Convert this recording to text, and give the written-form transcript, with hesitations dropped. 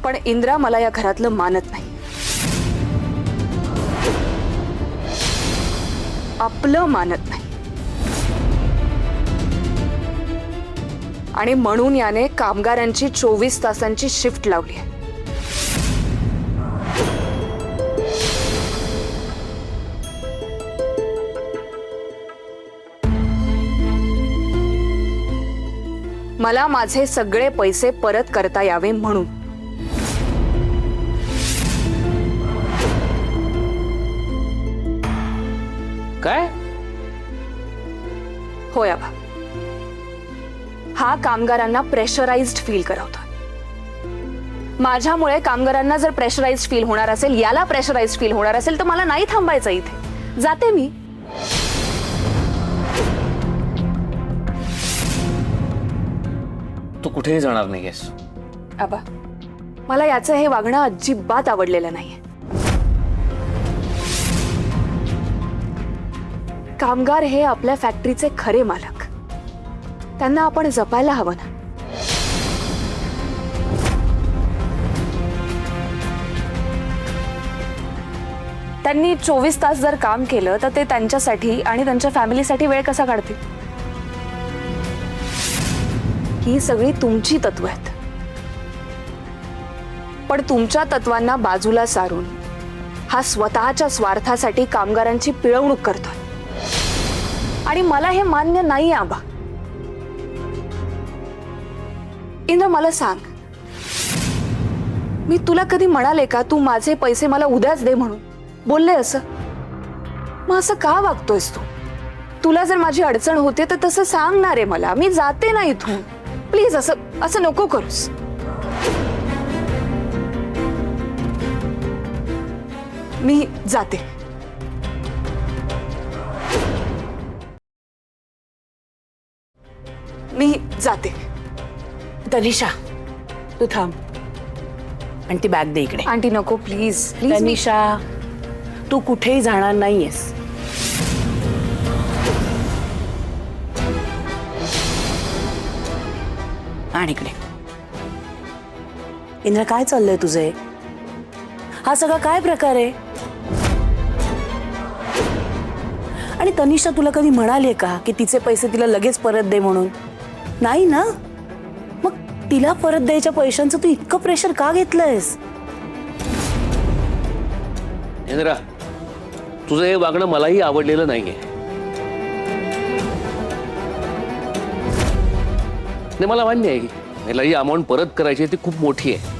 पण इंद्रा मला या घरातलं मानत नाही, आपलं मानत नाही, आणि म्हणून याने कामगारांची 24 तासांची शिफ्ट लावली आहे। मला माझे सगळे पैसे परत करता यावे म्हणून। काय? होय आबा, हा कामगारांना प्रेशराइज्ड फील करवतो। माझ्यामुळे कामगारांना जर प्रेशराइज्ड फील होणार असेल, याला प्रेशराइज्ड फील होणार असेल, तर मला नाही थांबायचं इथे, जाते मी। तू कुठेही जाणार नाहीयेस। आबा, मला याचं हे वागणं अजिबात आवडलेलं नाहीये। कामगार हे आपल्या फॅक्टरीचे खरे मालक, त्यांना आपण जपायला हवं ना। त्यांनी 24 तास जर काम केलं तर ते त्यांच्यासाठी आणि त्यांच्या फॅमिलीसाठी वेळ कसा काढतील? ही सगळी तुमची तत्व आहेत, पण तुमच्या तत्वांना बाजूला सारून हा स्वतःच्या स्वार्थासाठी कामगारांची पिळवणूक करतोय, आणि मला हे मान्य नाही आबा। इंद्र, मला सांग, मी तुला कधी म्हणाले का तू माझे पैसे मला उद्याच दे म्हणून? बोलले असं? मग असं का वागतोयस तू? तुला जर माझी अडचण होते तर तसं सांगणार आहे मला, मी जाते ना इथून। प्लीज असं नको करूस। मी जाते। मी जाते। तनिषा, तू थांब आणि ती बॅग दे इकडे। आंटी नको, प्लीज प्लीज। तनिषा, तू कुठेही जाणार नाहीयेस। आणि इकडे। इंद्र, काय चाललंय तुझे? हा सगळा काय प्रकार आहे? आणि तनिषा तुला कधी म्हणाली का की तिचे पैसे तिला लगेच परत दे म्हणून? नाही ना? मग तिला परत द्यायच्या पैशांचं तू इतकं प्रेशर का घेतलंयस? इंद्रा, तुझं हे वागणं मलाही आवडलेलं नाहीये। मला मान्य आहे की मला ही अमाऊंट परत करायची, ती खूप मोठी आहे,